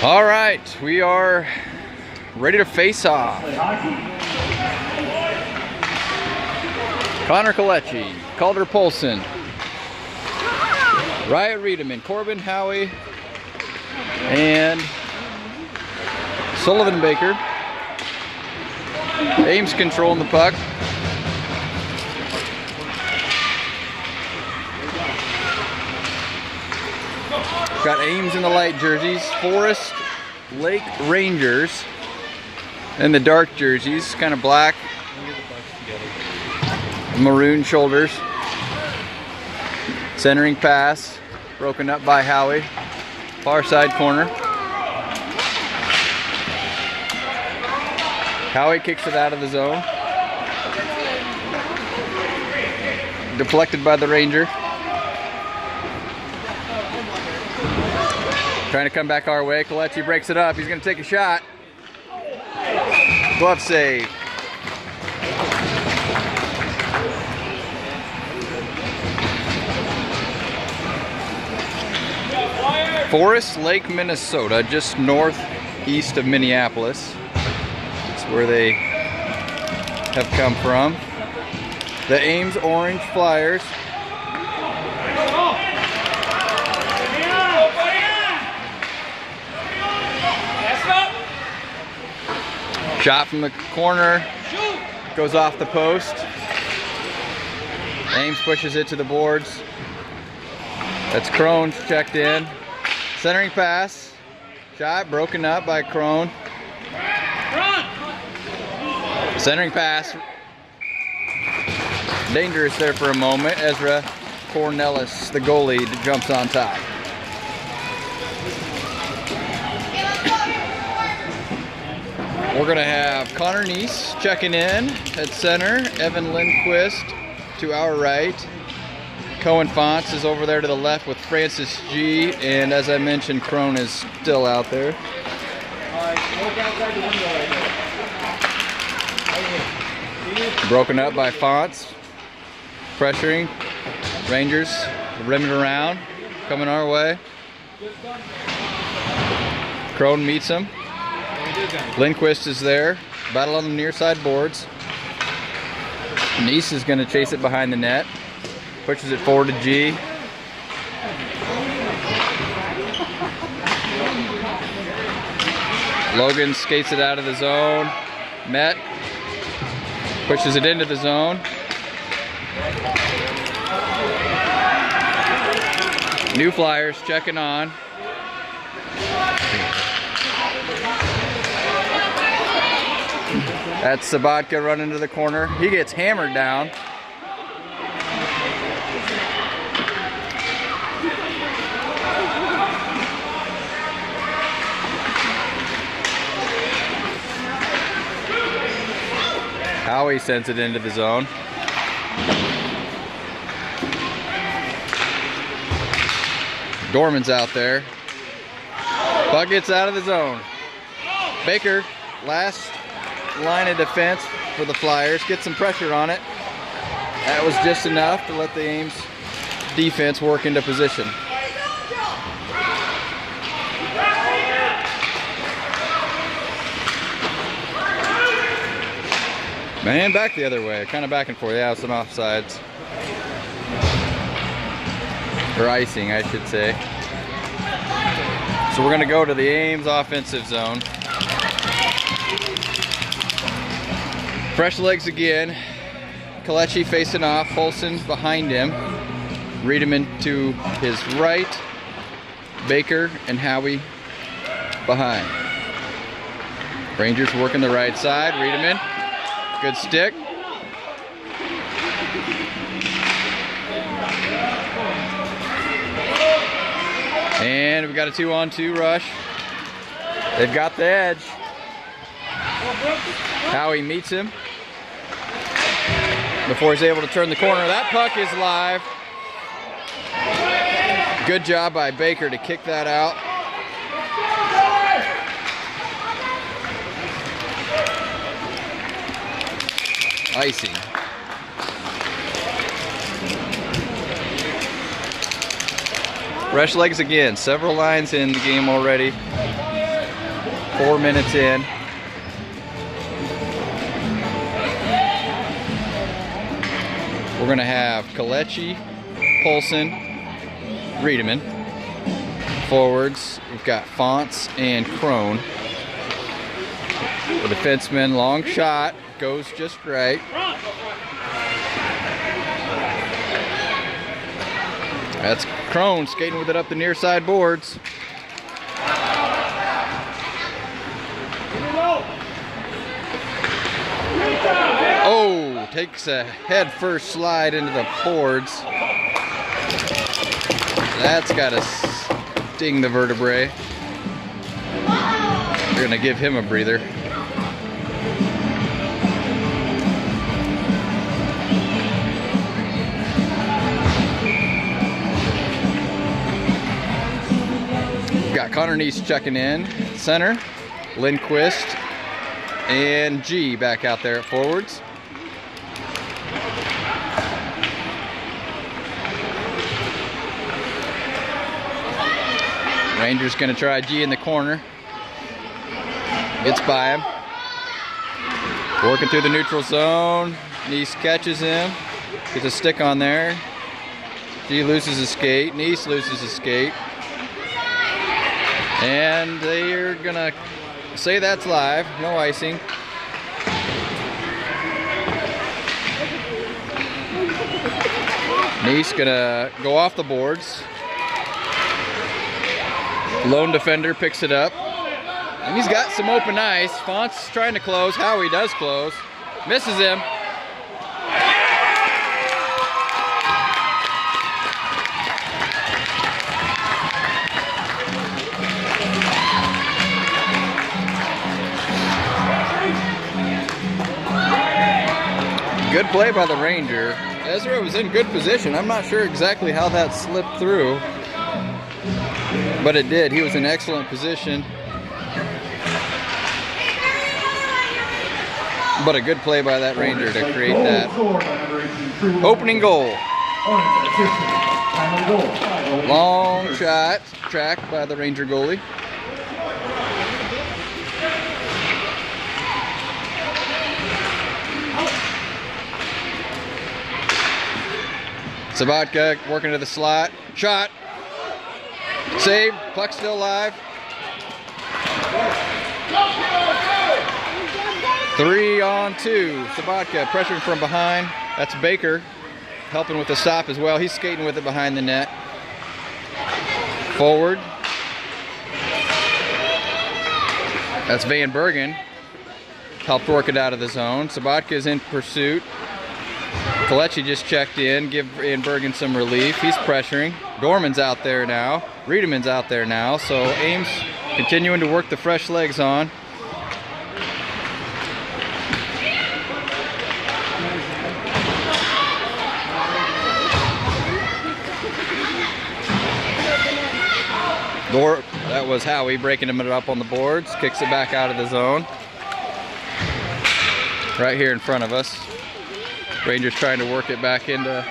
All right, we are ready to face off. Connor Kalechi, Calder Polson, Riot Riedemann, Corbin Howie, and Sullivan Baker. Ames controlling the puck. Got Ames in the light jerseys, Forest Lake Rangers in the dark jerseys, kind of black, maroon shoulders. Centering pass, broken up by Howie, far side corner. Howie kicks it out of the zone. Deflected by the Ranger. Trying to come back our way. Kalechi breaks it up. He's going to take a shot. Glove save. Forest Lake, Minnesota, just northeast of Minneapolis. That's where they have come from. The Ames Orange Flyers. Shot from the corner, goes off the post. Ames pushes it to the boards. That's Crone checked in. Centering pass. Shot broken up by Crone. Centering pass. Dangerous there for a moment. Ezra Cornelis, the goalie, jumps on top. We're going to have Connor Neese checking in at center. Evan Lindquist to our right. Cohen Fonts is over there to the left with Francis G. And as I mentioned, Crone is still out there. Broken up by Fonts. Pressuring. Rangers rimming around. Coming our way. Crone meets him. Lindquist is there. Battle on the near side boards. Neese is going to chase it behind the net. Pushes it forward to G. Logan skates it out of the zone. Met. Pushes it into the zone. New Flyers checking on. That's Sabatka running to the corner. He gets hammered down. Howie sends it into the zone. Dorman's out there. Puck gets out of the zone. Baker, last line of defense for the Flyers, get some pressure on it. That was just enough to let the Ames defense work into position. Man, back the other way, kind of back and forth. Yeah, some offsides. Or icing, I should say. So we're going to go to the Ames offensive zone. Fresh legs again. Kalechi facing off. Polson behind him. Riedemann to his right. Baker and Howie behind. Rangers working the right side. Riedemann. Good stick. And we've got a 2-on-2 rush. They've got the edge. Howie meets him before he's able to turn the corner. That puck is live. Good job by Baker to kick that out. Icing. Fresh legs again. Several lines in the game already. 4 minutes in. We're gonna have Kalechi, Polson, Riedemann. Forwards, we've got Fonts and Crone. The defenseman, long shot, goes just right. That's Crone skating with it up the near side boards. Oh, takes a head first slide into the boards. That's got to sting the vertebrae. We're gonna give him a breather. We've got Connor Neese checking in, center, Lindquist, and G back out there at forwards. Rangers gonna try G in the corner. Gets by him. Working through the neutral zone. Neese catches him. Gets a stick on there. G loses his skate. Neese loses his skate. And they're gonna say that's live. No icing. Neese gonna go off the boards. Lone defender picks it up. And he's got some open ice. Fonts trying to close. Howie does close. Misses him. Good play by the Ranger. Ezra was in good position. I'm not sure exactly how that slipped through, but it did. He was in excellent position. But a good play by that Ranger to create that opening goal. Long shot, tracked by the Ranger goalie. Sabatka working to the slot. Shot. Save. Puck still live. 3-on-2. Sabatka pressuring from behind. That's Baker helping with the stop as well. He's skating with it behind the net. Forward. That's Van Bergen. Helped work it out of the zone. Sabatka is in pursuit. Kalechi just checked in, give Van Bergen some relief. He's pressuring. Gorman's out there now. Riedemann's out there now. So Ames continuing to work the fresh legs on. That was Howie breaking him up on the boards. Kicks it back out of the zone. Right here in front of us. Rangers trying to work it back into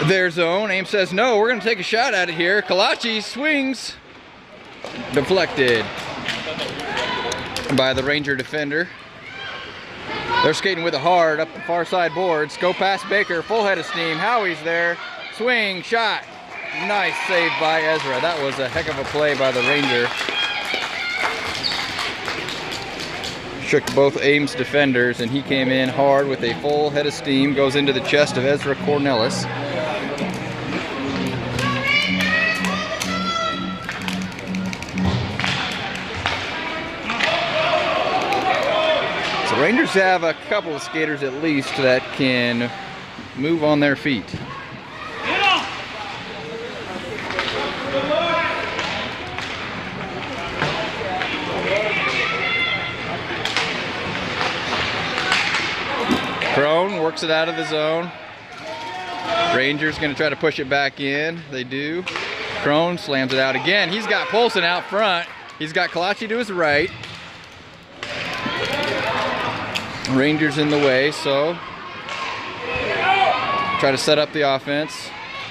their zone. Ames says, no, we're going to take a shot at it here. Kalechi swings. Deflected by the Ranger defender. They're skating with it hard up the far side boards. Go past Baker, full head of steam. Howie's there. Swing, shot. Nice save by Ezra. That was a heck of a play by the Ranger. Shook both Ames defenders, and he came in hard with a full head of steam. Goes into the chest of Ezra Cornelis. So Rangers have a couple of skaters at least that can move on their feet. Crone works it out of the zone. Rangers going to try to push it back in. They do. Crone slams it out again. He's got Polson out front. He's got Kalechi to his right. Rangers in the way, so try to set up the offense.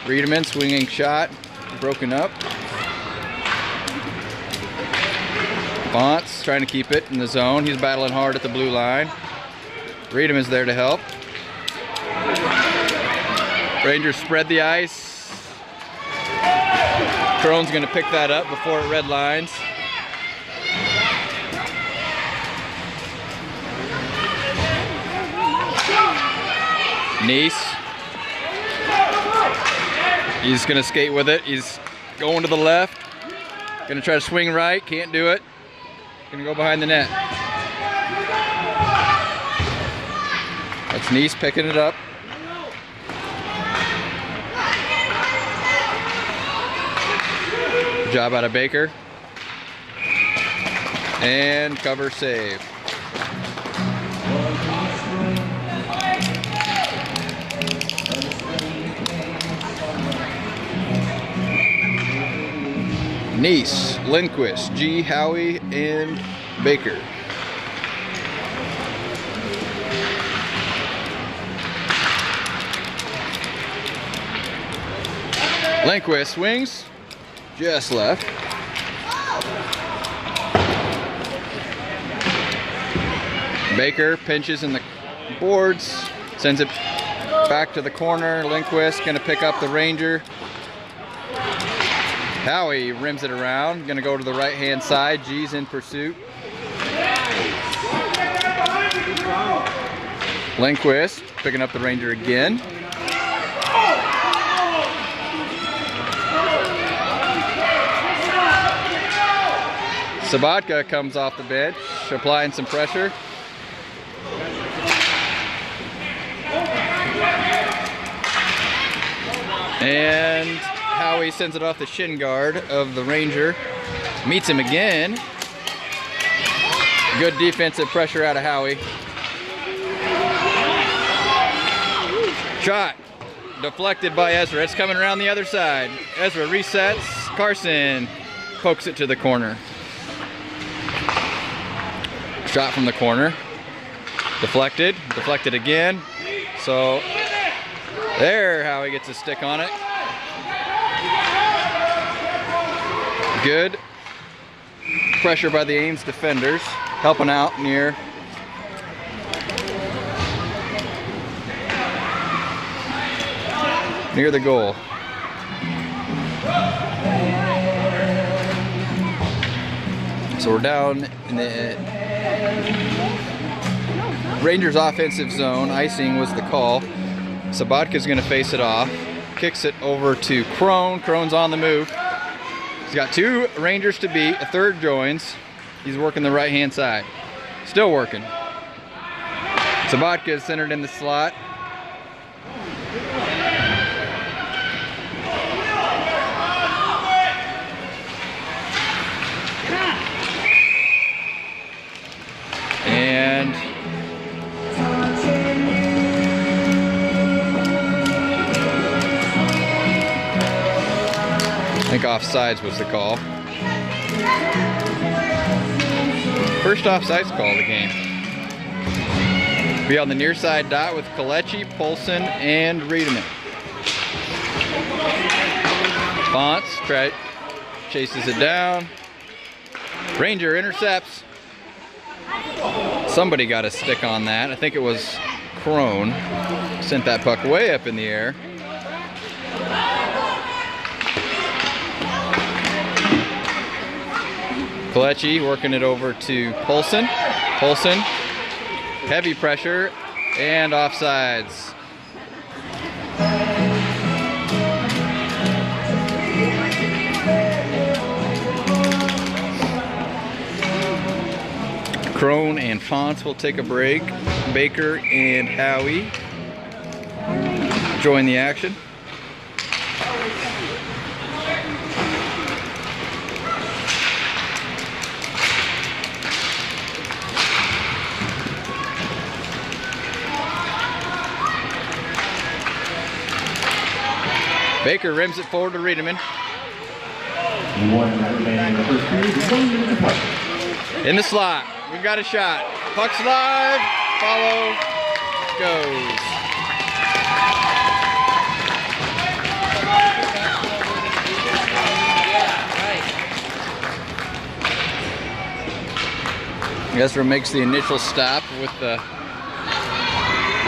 Riedemann swinging shot, broken up. Fonts trying to keep it in the zone. He's battling hard at the blue line. Reedham is there to help. Rangers spread the ice. Crone's going to pick that up before it red lines. Neese. He's going to skate with it. He's going to the left. Going to try to swing right. Can't do it. Going to go behind the net. That's Neese picking it up. Good job out of Baker. And cover save. Neese, Lindquist, G, Howie, and Baker. Lindquist swings, just left. Baker pinches in the boards, sends it back to the corner. Lindquist gonna pick up the Ranger. Howie rims it around, gonna go to the right-hand side. G's in pursuit. Lindquist picking up the Ranger again. Sabatka comes off the bench, applying some pressure. And Howie sends it off the shin guard of the Ranger. Meets him again. Good defensive pressure out of Howie. Shot deflected by Ezra. It's coming around the other side. Ezra resets. Carson pokes it to the corner. Shot from the corner. Deflected. Deflected again. So there, Howie gets a stick on it. Good pressure by the Ames defenders, helping out near the goal. So we're down in the Rangers offensive zone. Icing was the call. Sabatka's going to face it off. Kicks it over to Crone. Crone's on the move. He's got two Rangers to beat. A third joins. He's working the right-hand side. Still working. Sabatka is centered in the slot. And I think offsides was the call. First offsides call of the game. Be on the near side dot with Kalechi, Polson, and Reedman. Fonts chases it down. Ranger intercepts. Somebody got a stick on that. I think it was Crone. Sent that puck way up in the air. Kalechi working it over to Polson. Polson, heavy pressure and offsides. Crone and Fonts will take a break. Baker and Howie join the action. Baker rims it forward to Reedman. In the slot. We've got a shot. Puck's live. Follow. Goes. Ezra makes the initial stop with the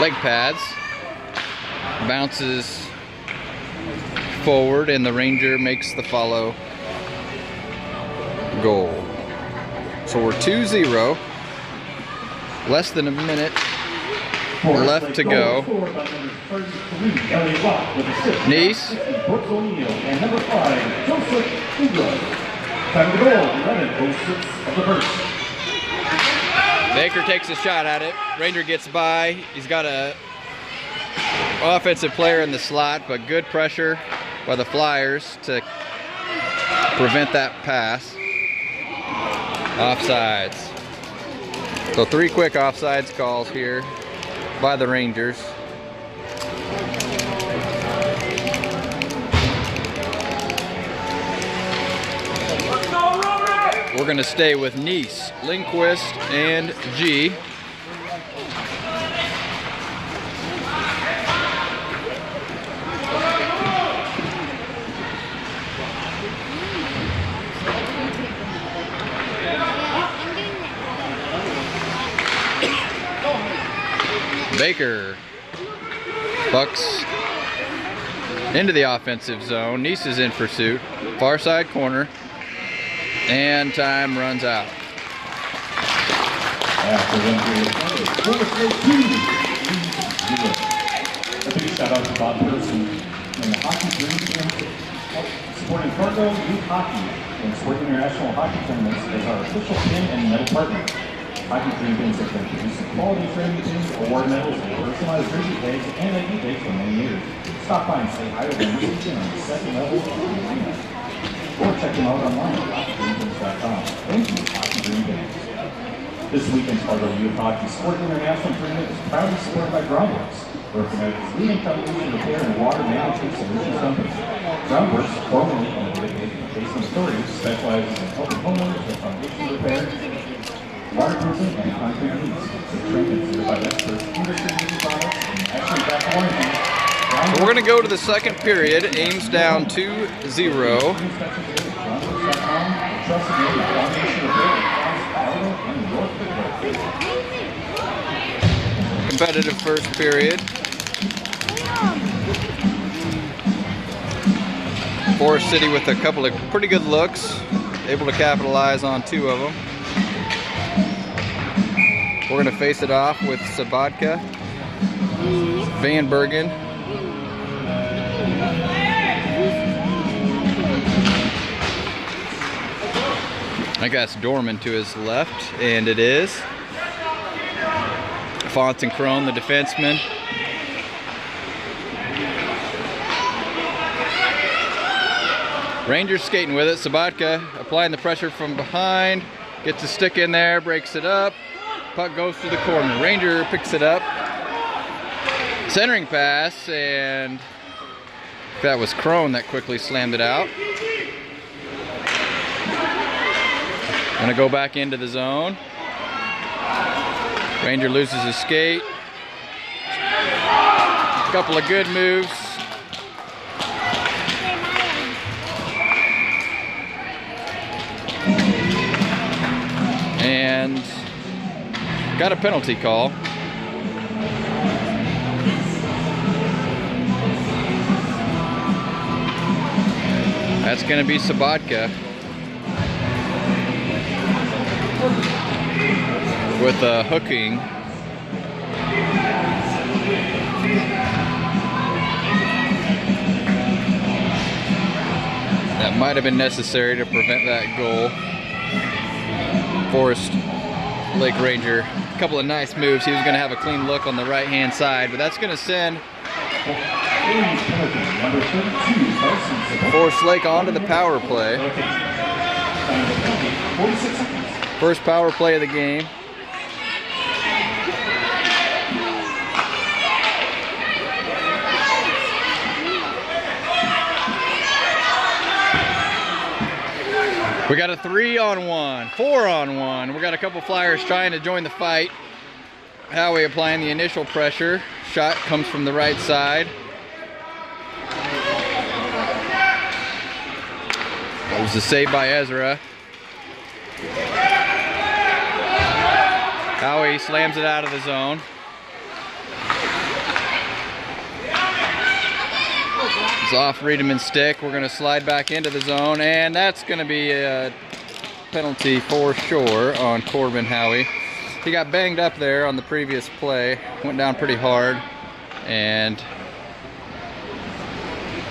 leg pads, bounces forward, and the Ranger makes the follow goal. So we're 2-0, less than a minute left to go. Nice. Baker takes a shot at it. Ranger gets by. He's got a offensive player in the slot, but good pressure by the Flyers to prevent that pass. Offsides. So 3 quick offsides calls here by the Rangers. We're going to stay with Nice, Lindquist, and G. Baker bucks into the offensive zone. Nice is in pursuit. Far side corner. And time runs out. After 1 period of play, a big shout out to Bob Person and the Hockey Dream Team supporting Fargo Youth Hockey and Squirt International Hockey Tournaments as our official pin and medal partner. Hockey Dream Teams have been producing quality training pins, award medals, personalized jersey tags, and ID tags for many years. Stop by and say hi to them this weekend on the second level of the arena. Or check them out online at hockeydreamteams.com. Thank you, Hockey Dream Teams. This weekend's Fargo Youth Hockey Squirt International Tournament is proudly supported by Groundworks, North America's leading foundation repair and water management solutions company. Groundworks, formerly owned by the Basin Authority, specializes in helping homeowners with foundation repair, waterproofing, and concrete needs. The trained and certified experts, industry-leading products, and excellent back warranty. So we're going to go to the second period. Ames down 2-0. Competitive first period. Forest City with a couple of pretty good looks. Able to capitalize on 2 of them. We're going to face it off with Sabatka, Van Bergen, I guess Dorman to his left, and it is. Fonts and Crone, the defenseman. Rangers skating with it. Sabatka applying the pressure from behind. Gets a stick in there, breaks it up. Puck goes to the corner. Ranger picks it up. Centering pass, and that was Crone that quickly slammed it out. Gonna go back into the zone. Ranger loses his skate. A couple of good moves. And got a penalty call. That's gonna be Sabatka with a hooking. That might have been necessary to prevent that goal. Forest Lake Ranger, a couple of nice moves. He was going to have a clean look on the right hand side, but that's going to send Forest Lake onto the power play. First power play of the game. We got a 3-on-1, 4-on-1. We got a couple Flyers trying to join the fight. Howie applying the initial pressure. Shot comes from the right side. That was a save by Ezra. Howie slams it out of the zone. It's off Riedemann's stick. We're going to slide back into the zone, and that's going to be a penalty for sure on Corbin Howie. He got banged up there on the previous play, went down pretty hard, and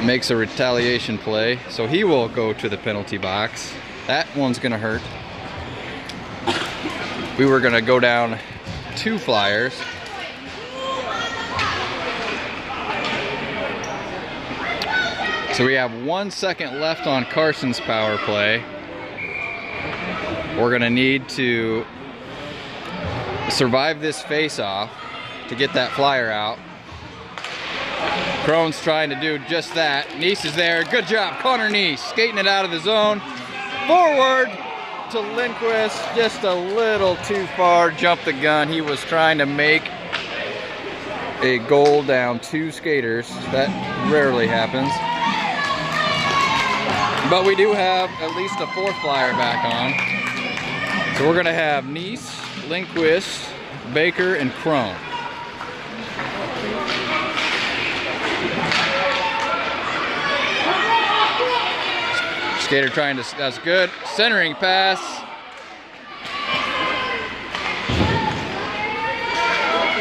makes a retaliation play. So he will go to the penalty box. That one's going to hurt. We were going to go down 2 flyers. So we have 1 second left on Carson's power play. We're gonna need to survive this face-off to get that flyer out. Crone's trying to do just that. Neese is there. Good job, Connor Neese, skating it out of the zone. Forward to Lindquist, just a little too far, jumped the gun. He was trying to make a goal down 2 skaters. That rarely happens. But we do have at least a 4th flyer back on. So we're gonna have Neese, Lindquist, Baker, and Crone. Skater trying to, that's good. Centering pass.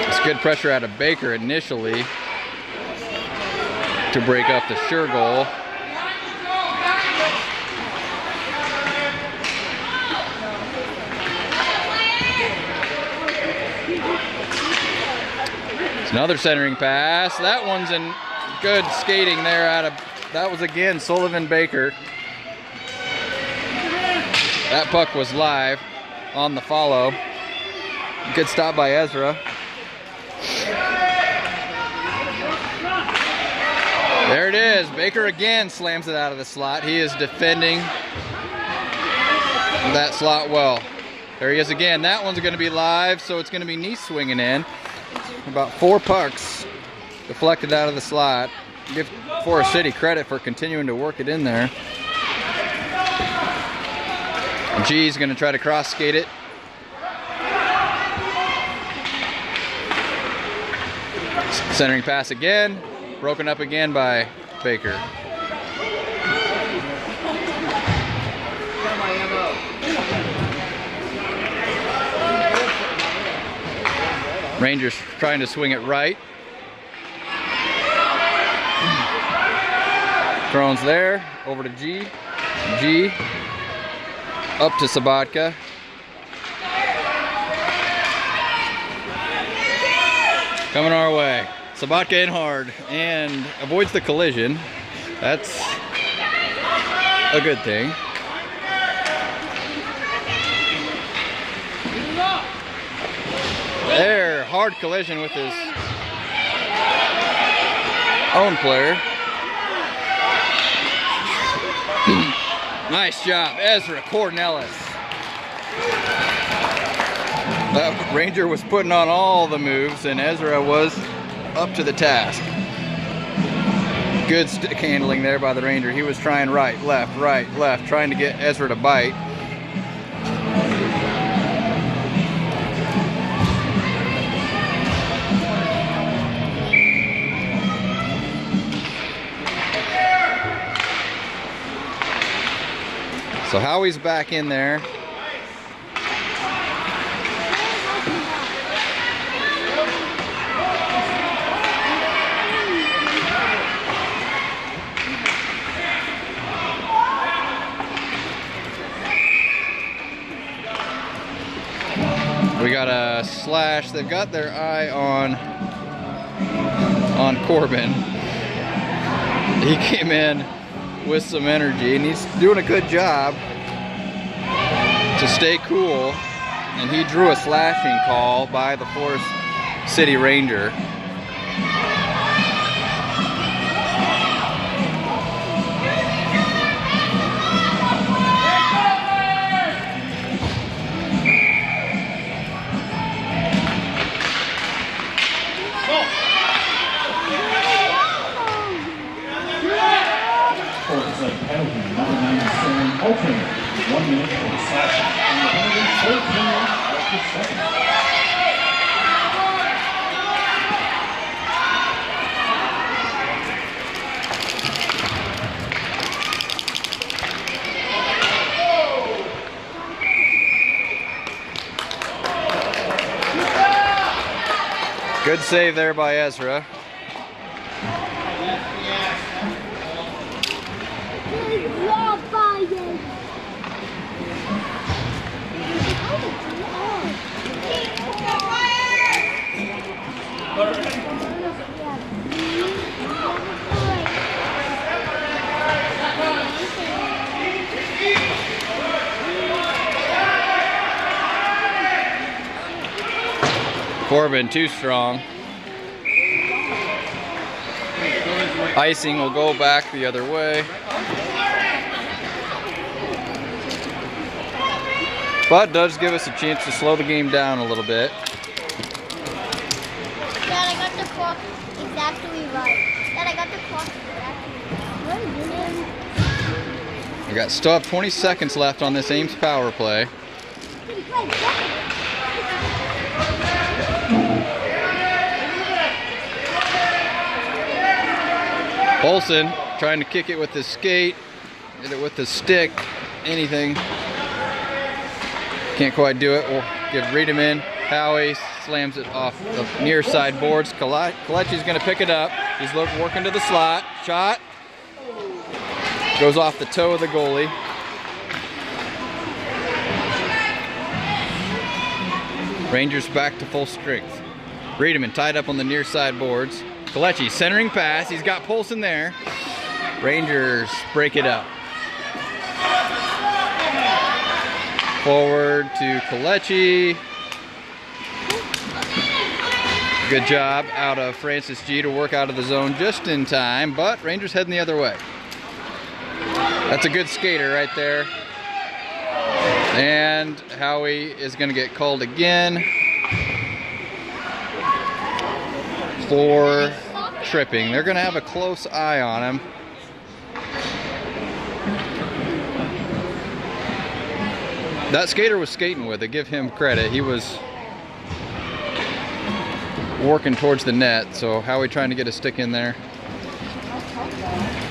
It's good pressure out of Baker initially to break up the sure goal. Another centering pass. That one's in good skating there out of, that was again Sullivan Baker. That puck was live on the follow. Good stop by Ezra. There it is. Baker again slams it out of the slot. He is defending that slot well. There he is again. That one's going to be live, so it's going to be Neese swinging in. About 4 pucks deflected out of the slot. Give Forest City credit for continuing to work it in there. And G's going to try to cross skate it. Centering pass again. Broken up again by Baker. Rangers trying to swing it right. Crone's there, over to G. G, up to Sabatka. Coming our way. Sabatka in hard and avoids the collision. That's a good thing. There, hard collision with his own player. Nice job, Ezra Cornelis. That Ranger was putting on all the moves, and Ezra was up to the task. Good stick handling there by the Ranger. He was trying right, left, trying to get Ezra to bite. So Howie's back in there. We got a slash. They've got their eye on Corbin. He came in with some energy, and he's doing a good job to stay cool, and he drew a slashing call by the Forest City Ranger. Alternate, 1 minute for the slashing, and 14 after 7. Good save there by Ezra. Corbin too strong. Icing will go back the other way. But does give us a chance to slow the game down a little bit. Dad, I got the clock exactly right. Dad, I got the clock exactly right. We got still have 20 seconds left on this Ames power play. Olsen trying to kick it with his skate, hit it with his stick, anything. Can't quite do it. We'll give Riedemann. Howie slams it off the near side boards. Kalechi's going to pick it up. He's working to the slot. Shot. Goes off the toe of the goalie. Rangers back to full strength. Riedemann tied up on the near side boards. Kalechi centering pass. He's got Polson there. Rangers break it up. Forward to Kalechi. Good job out of Francis G to work out of the zone just in time, but Rangers heading the other way. That's a good skater right there. And Howie is going to get called again for tripping. They're going to have a close eye on him. That skater was skating with it. Give him credit. He was working towards the net, so Howie trying to get a stick in there.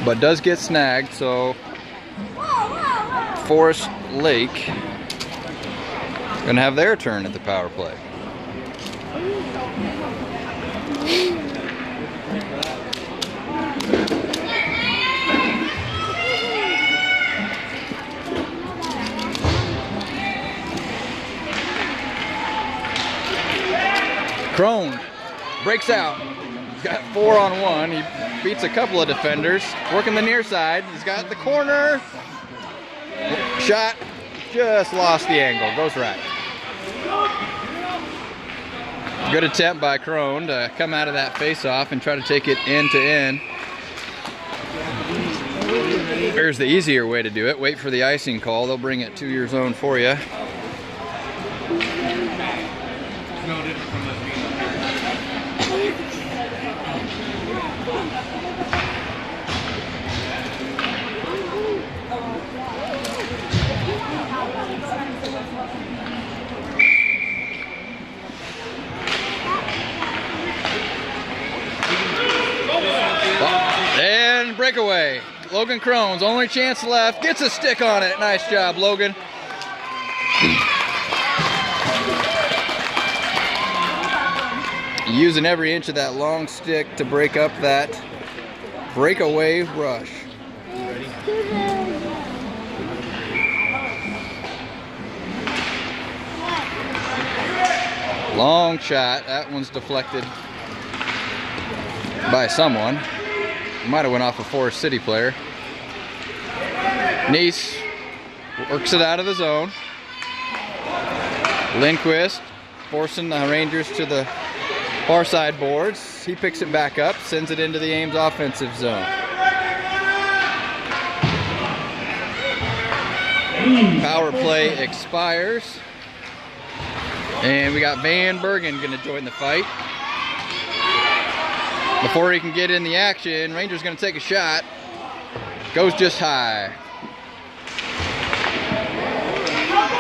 But does get snagged, so Forest Lake gonna have their turn at the power play. Crone breaks out. He's got 4-on-1. He beats a couple of defenders. Working the near side. He's got the corner. Shot. Just lost the angle. Goes right. Good attempt by Crone to come out of that face-off and try to take it end to end. Here's the easier way to do it. Wait for the icing call. They'll bring it to your zone for you. And breakaway. Logan Crone's only chance left. Gets a stick on it. Nice job, Logan. Using every inch of that long stick to break up that breakaway rush. Long shot. That one's deflected by someone. Might have went off a Forest City player. Neese works it out of the zone. Lindquist forcing the Rangers to the far side boards. He picks it back up, sends it into the Ames offensive zone. Power play expires. And we got Van Bergen going to join the fight. Before he can get in the action, Rangers going to take a shot. Goes just high.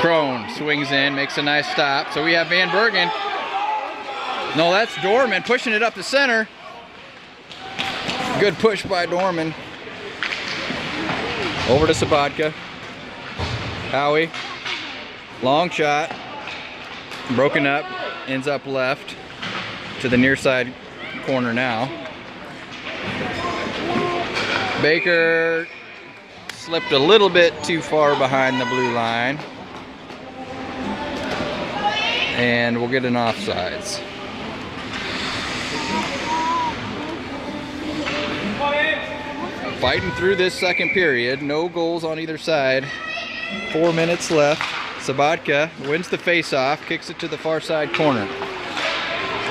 Crone swings in, makes a nice stop. So we have Van Bergen. No, that's Dorman pushing it up the center. Good push by Dorman. Over to Sabatka. Howie. Long shot. Broken up. Ends up left. to the near side corner now. Baker slipped a little bit too far behind the blue line. And we'll get an offsides. Fighting through this second period. No goals on either side. 4 minutes left. Sabatka wins the face-off, kicks it to the far side corner.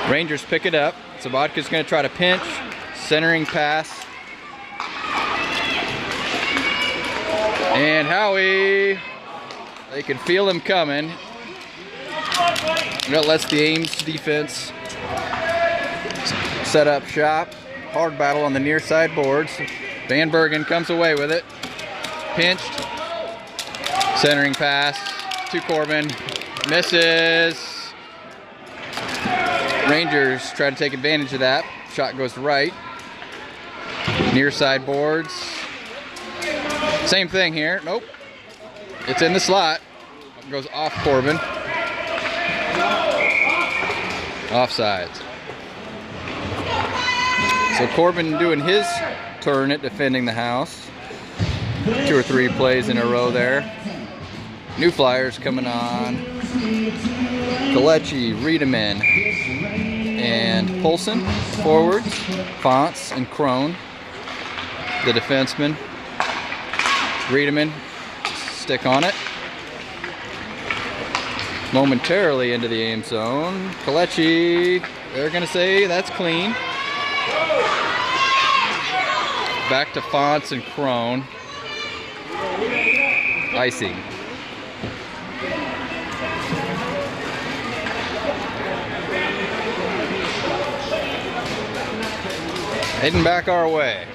Rangers pick it up. Sabatka's going to try to pinch. Centering pass. And Howie, they can feel him coming. That lets the Ames defense set up shop. Hard battle on the near side boards. Van Bergen comes away with it. Pinched. Centering pass to Corbin. Misses. Rangers try to take advantage of that. Shot goes right. Near side boards. Same thing here. Nope. It's in the slot. Goes off Corbin. Offsides. So Corbin doing his turn at defending the house. 2 or 3 plays in a row there. New Flyers coming on. Kalechi, Riedemann, and Polson forwards. Fonts and Crone, the defenseman. Riedemann, stick on it. Momentarily into the Ames zone. Kalechi, they're going to say that's clean. Back to Fonts and Crone. Icing. Heading back our way.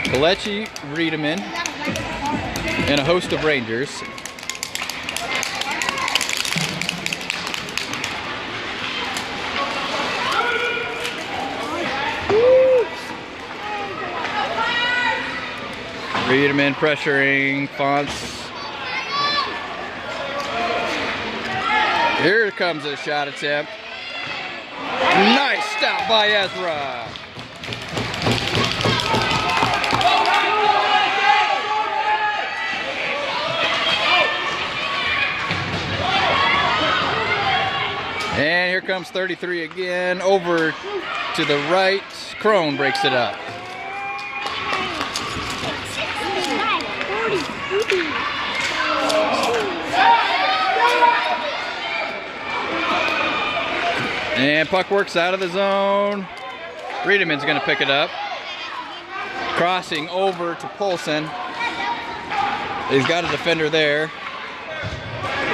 Kalechi, Riedemann, and a host of Rangers. Riedemann pressuring Fonts. Here comes a shot attempt. Nice stop by Ezra. And here comes 33 again, over to the right. Crone breaks it up. And puck works out of the zone. Riedemann's going to pick it up. Crossing over to Polson. He's got a defender there.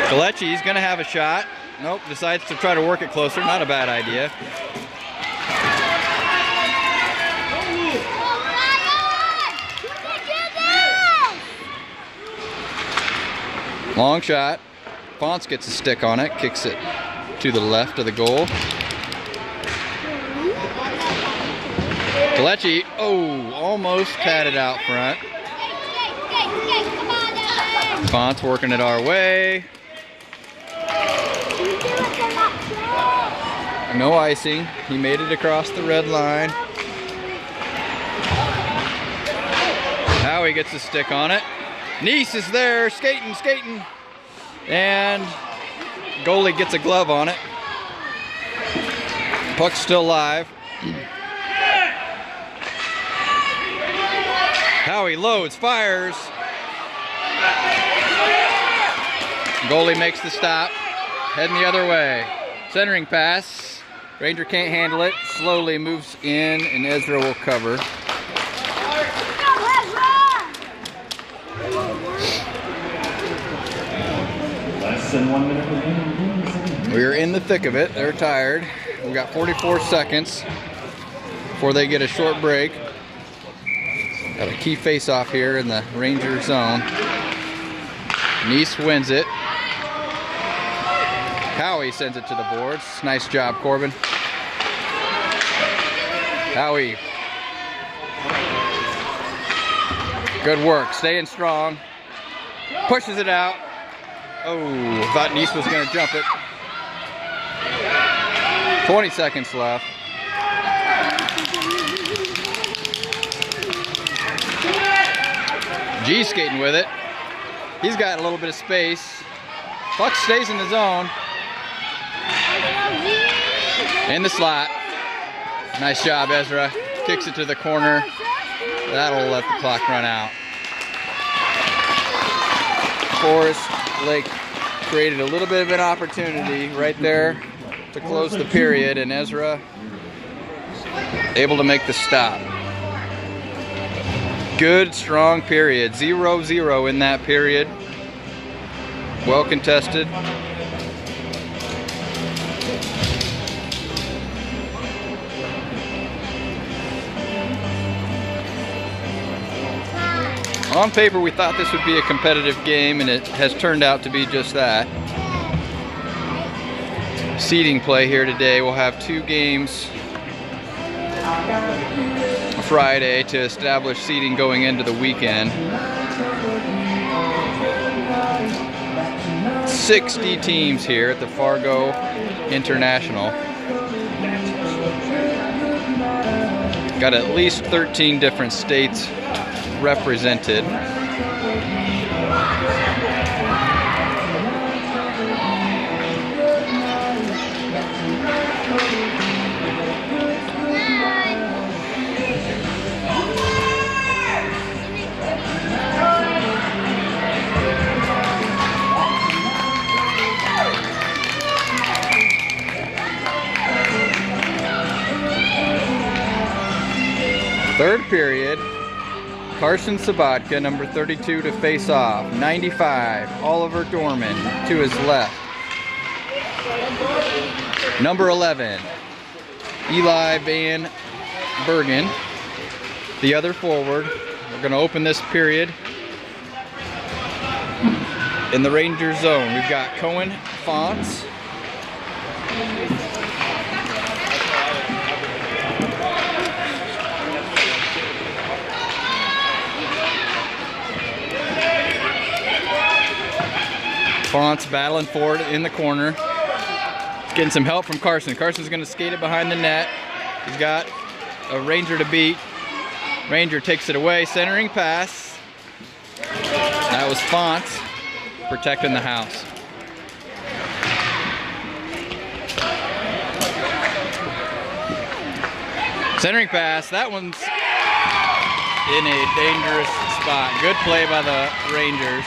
Kalechi's going to have a shot. Nope, decides to try to work it closer. Not a bad idea. Long shot. Fonts gets a stick on it, kicks it to the left of the goal. Kalechi, oh, almost had it out front. Fonts working it our way. No icing. He made it across the red line. Howie gets a stick on it. Nice is there, skating. And goalie gets a glove on it. Puck's still live. Howie loads, fires. Goalie makes the stop. Heading the other way. Centering pass. Ranger can't handle it. Slowly moves in, and Ezra will cover. Less than 1 minute remaining. We're in the thick of it. They're tired. We've got 44 seconds before they get a short break. Got a key face-off here in the Ranger zone. Nice wins it. Howie sends it to the boards. Nice job, Corbin. Howie Good work, staying strong. Pushes it out. Oh, thought Nice was gonna jump it. 20 seconds left. G skating with it. He's got a little bit of space. Puck stays in the zone. In the slot. Nice job, Ezra. Kicks it to the corner. That'll let the clock run out. Forest Lake created a little bit of an opportunity right there to close the period, and Ezra able to make the stop. Good, strong period. 0-0 in that period. Well contested. On paper, we thought this would be a competitive game, and it has turned out to be just that. Seeding play here today. We'll have 2 games Friday to establish seeding going into the weekend. 60 teams here at the Fargo International. Got at least 13 different states represented. Third period. Carson Sabatka, number 32, to face off. 95, Oliver Dorman to his left. Number 11, Eli Van Bergen, the other forward. We're going to open this period in the Ranger zone. We've got Cohen Fonts. Fonts battling forward in the corner. Getting some help from Carson. Carson's going to skate it behind the net. He's got a Ranger to beat. Ranger takes it away. Centering pass. That was Fonts protecting the house. Centering pass. That one's in a dangerous spot. Good play by the Rangers.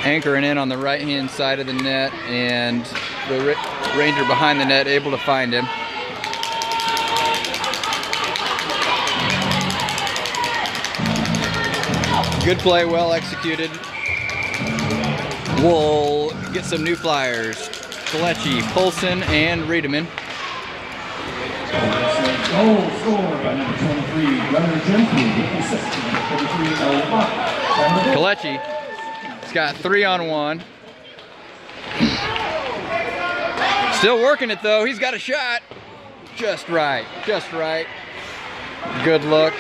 Anchoring in on the right-hand side of the net, and the Ranger behind the net able to find him. Good play, well executed. We'll get some new flyers. Kalechi, Polson, and Riedemann. Goal scored by number 23, Gunnar Gentry, with the assist, number 33, Kalechi. Got 3-on-1. Still working it though. He's got a shot. Just right. Just right. Good look.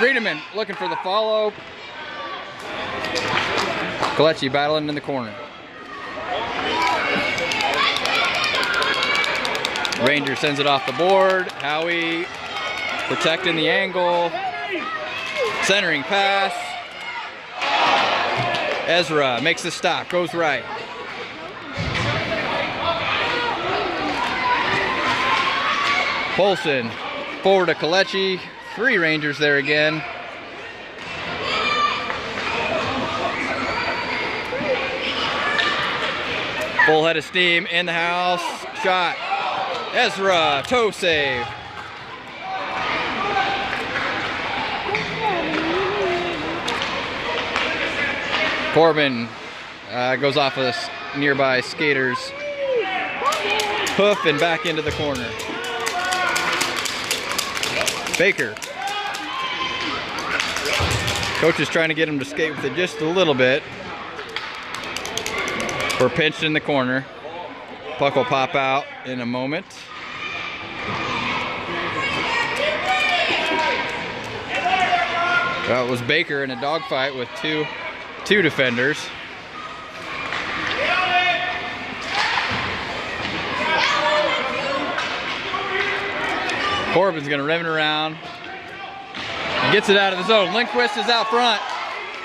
Riedemann looking for the follow. Kalechi battling in the corner. Ranger sends it off the board. Howie protecting the angle. Centering pass. Ezra makes the stop, goes right. Polson forward to Kalechi. 3 Rangers there again. Full head of steam in the house. Shot. Ezra, toe save. Corbin goes off of nearby skaters. Hoof and back into the corner. Baker. Coach is trying to get him to skate with it just a little bit. We're pinched in the corner. Puck will pop out in a moment. Well, it was Baker in a dogfight with two defenders. Corbin's gonna rim it around. Gets it out of the zone. Lindquist is out front.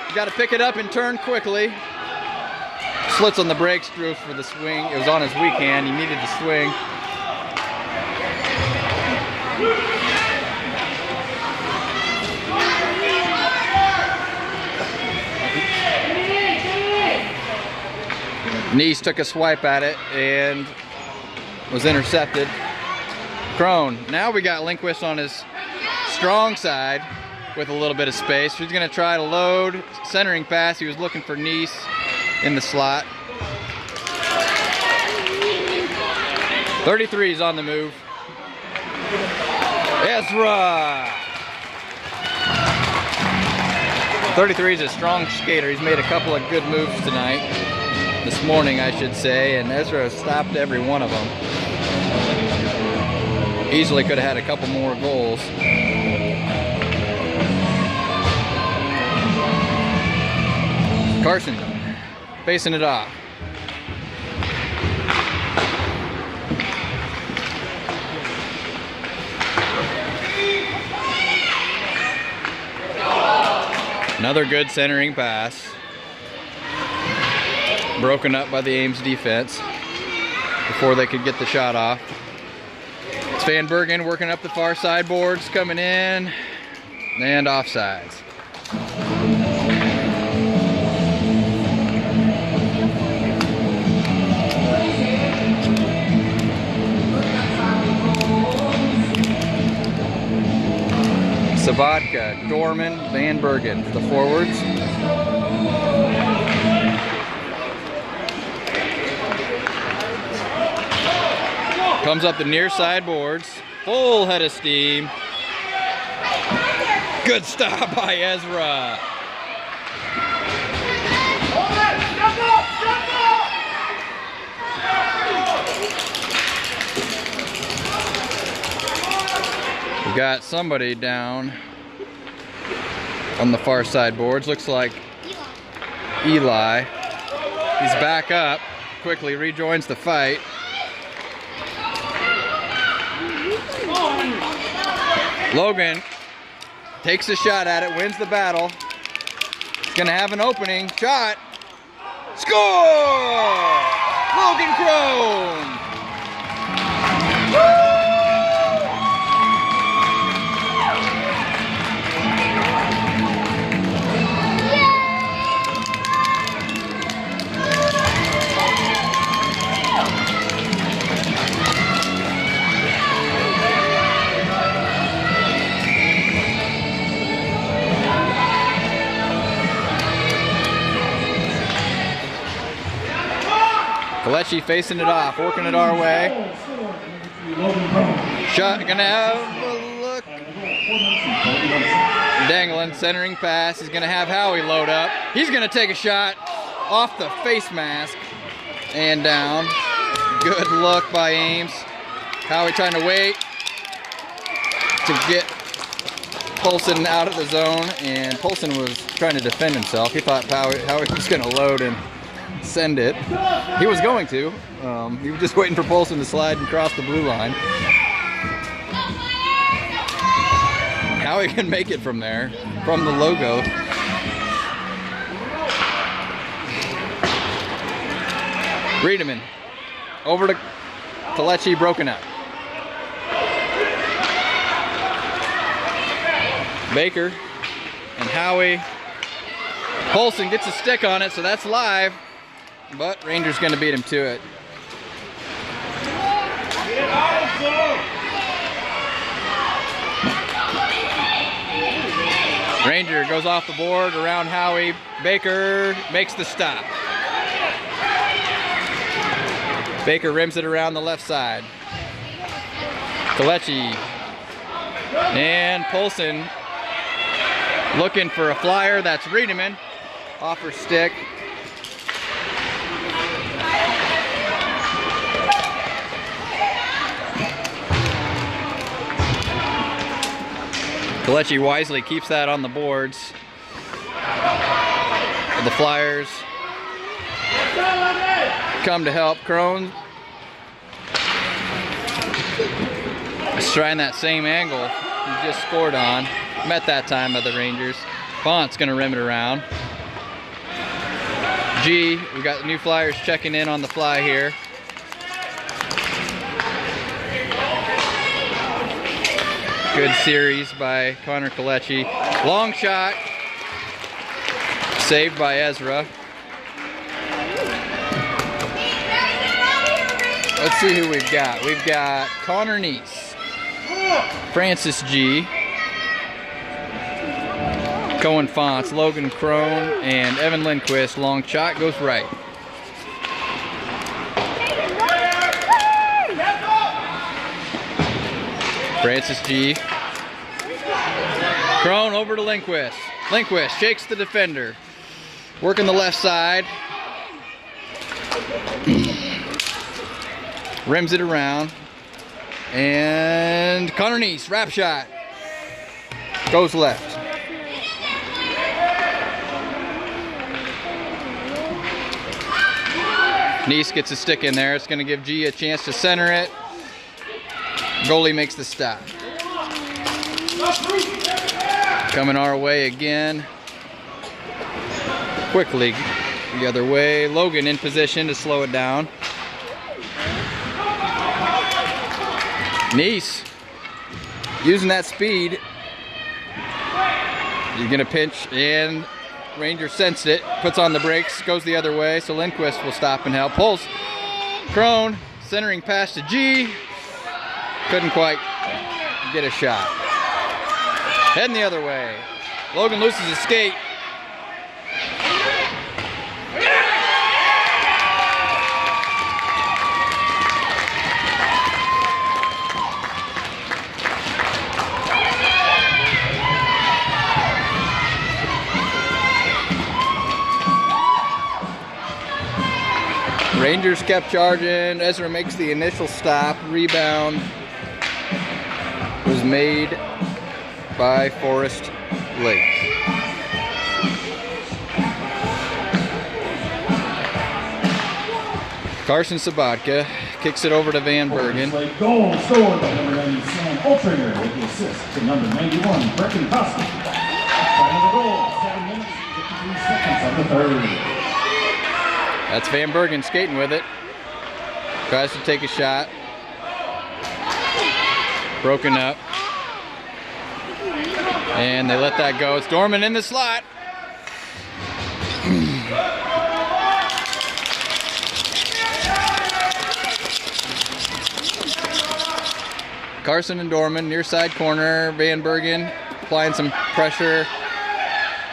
You gotta pick it up and turn quickly. Slits on the brakes, drew for the swing. It was on his weak hand. He needed to swing. Neese took a swipe at it and was intercepted. Crone. Now we got Lindquist on his strong side with a little bit of space. He's going to try to load. Centering pass. He was looking for Neese in the slot. 33 is on the move. Ezra! 33 is a strong skater. He's made a couple of good moves tonight. This morning, I should say, and Ezra stopped every one of them. Easily could have had a couple more goals. Carson facing it off. Another good centering pass. Broken up by the Ames defense before they could get the shot off. It's Van Bergen working up the far side boards, coming in, and offsides. Sabatka, Dorman, Van Bergen, the forwards. Comes up the near side boards, full head of steam. Good stop by Ezra. We've got somebody down on the far side boards. Looks like Eli. He's back up, quickly rejoins the fight. Logan takes a shot at it, wins the battle. He's gonna have an opening shot. Score! Logan Crone! Kalechi facing it off, working it our way. Shot, gonna have a look. Dangling, centering pass. He's gonna have Howie load up. He's gonna take a shot off the face mask and down. Good look by Ames. Howie trying to wait to get Polson out of the zone, and Polson was trying to defend himself. He thought Howie was gonna load and send it. He was going to. He was just waiting for Polson to slide and cross the blue line. Howie can make it from there, from the logo. Riedemann over to Kalechi, broken up. Baker and Howie. Polson gets a stick on it, so that's live. But Ranger's going to beat him to it. Ranger goes off the board around Howie. Baker makes the stop. Baker rims it around the left side. Kalechi and Polson looking for a flyer. That's Riedemann. Offer stick. Kalechi wisely keeps that on the boards. The Flyers come to help. Crone is trying that same angle he just scored on. Met that time by the Rangers. Font's gonna rim it around. G, we got the new Flyers checking in on the fly here. Good series by Connor Kalechi. Long shot. Saved by Ezra. Let's see who we've got. We've got Connor Neese, Francis G, Cohen Fonts, Logan Crone, and Evan Lindquist. Long shot goes right. Francis G. Crone over to Lindquist. Lindquist shakes the defender. Working the left side. Rims it around. And Connor Neese, wrap shot. Goes left. Neese gets a stick in there. It's going to give G a chance to center it. Goalie makes the stop. Coming our way again. Quickly the other way. Logan in position to slow it down. Neese using that speed. He's gonna pinch, and Ranger sensed it. Puts on the brakes, goes the other way, so Lindquist will stop and help. Pulls Crone, centering pass to G. Couldn't quite get a shot. Heading the other way. Logan loses his skate. Rangers kept charging. Ezra makes the initial stop. Rebound was made by Forest Lake. Carson Sabatka kicks it over to Van Bergen. Goal scored by number 90, Sam Ultringer, with the assist to number 91, Brecken Costa. Final goal, 7 minutes, 53 seconds of the third. That's Van Bergen skating with it. Tries to take a shot. Broken up. And they let that go. It's Dorman in the slot. Carson and Dorman, near side corner. Van Bergen applying some pressure.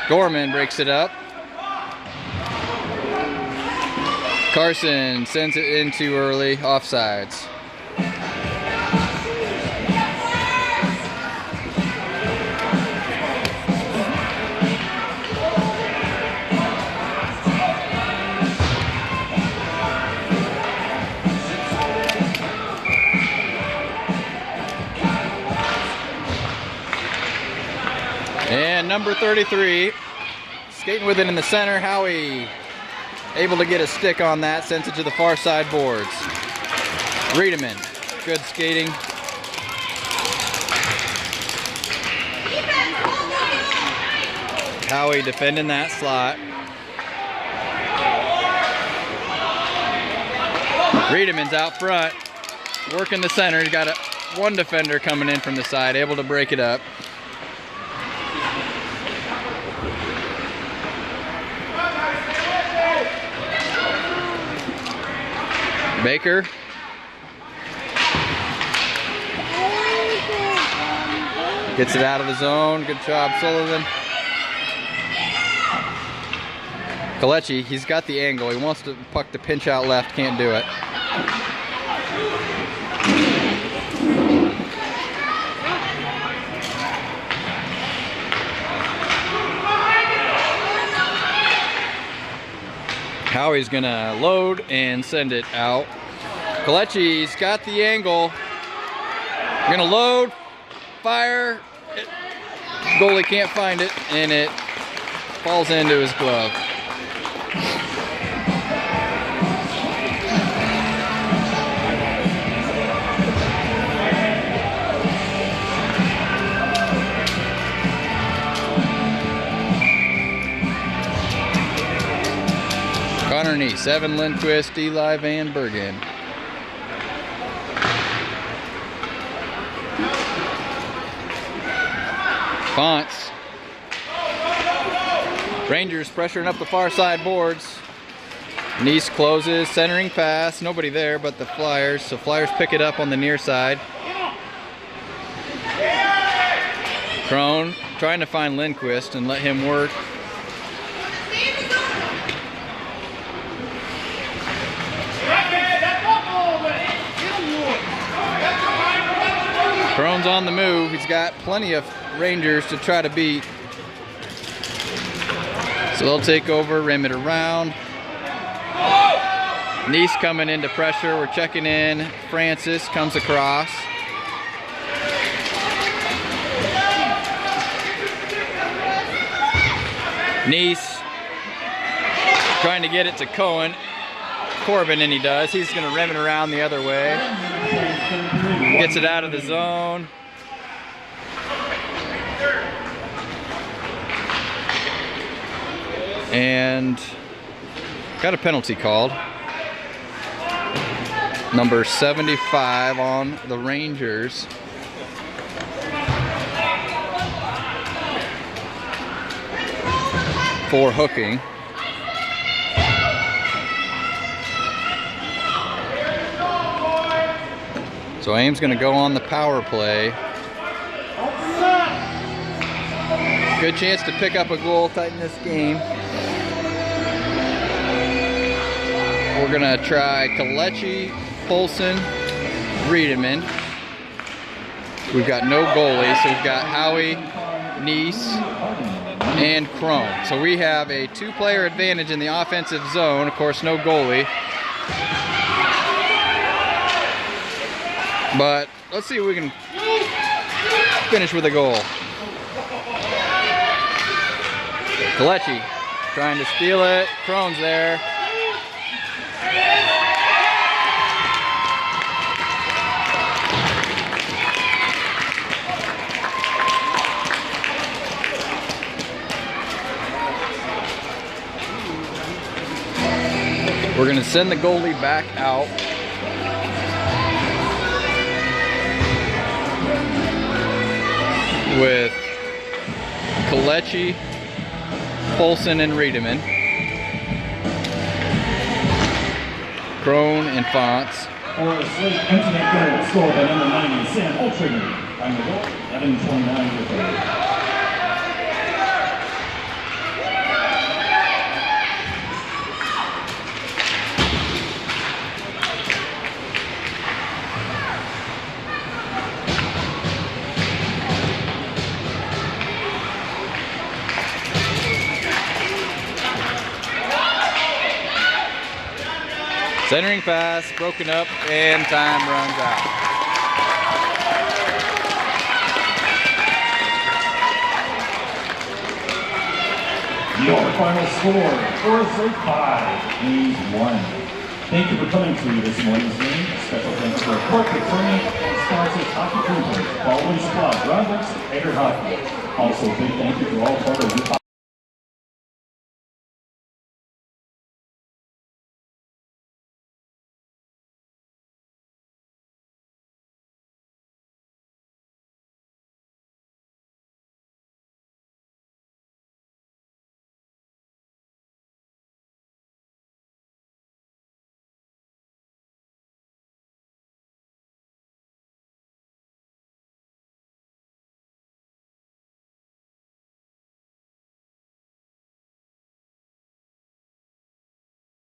Dorman breaks it up. Carson sends it in too early, offsides. And number 33, skating with it in the center, Howie. Able to get a stick on that, sends it to the far side boards. Riedemann, good skating. Howie defending that slot. Riedemann's out front, working the center. He's got one defender coming in from the side, able to break it up. Baker. Gets it out of the zone. Good job, Sullivan. Kalechi, he's got the angle. He wants the puck to pinch out left. Can't do it. Howie's gonna load and send it out. Kalechi's got the angle. Gonna load, fire. Goalie can't find it, and it falls into his glove. Connor Neese, Evan Lindquist, Eli Van Bergen. Fonts. Rangers pressuring up the far side boards. Neese closes, centering pass. Nobody there but the Flyers. So Flyers pick it up on the near side. Crone trying to find Lindquist and let him work. Crone's on the move. He's got plenty of Rangers to try to beat. So they'll take over, rim it around. Neese coming into pressure. We're checking in. Francis comes across. Neese trying to get it to Corbin, and he does. He's going to rim it around the other way. Gets it out of the zone. And got a penalty called. Number 75 on the Rangers. For hooking. So Ames going to go on the power play. Good chance to pick up a goal, tighten this game. We're going to try Kalechi, Polson, Riedemann. We've got no goalie, so we've got Howie, Neese, and Crone. So we have a two-player advantage in the offensive zone. Of course, no goalie. But let's see if we can finish with a goal. Kalechi trying to steal it. Crone's there. We're going to send the goalie back out. With Kalechi, Polson, and Riedemann. Crone and Fonts. For a slate incident goal scored by number 90, Sam Oltrigger. On the goal, 11:29 to play. Centering pass, broken up, and time runs out. Your final score, 4-5, Ames 1. Thank you for coming to this morning's game. Special thanks to our corporate training and sponsors, Hockey Cruisers, Baldwin Squad, Roberts, Hager Hockey. Also, big thank you to all part of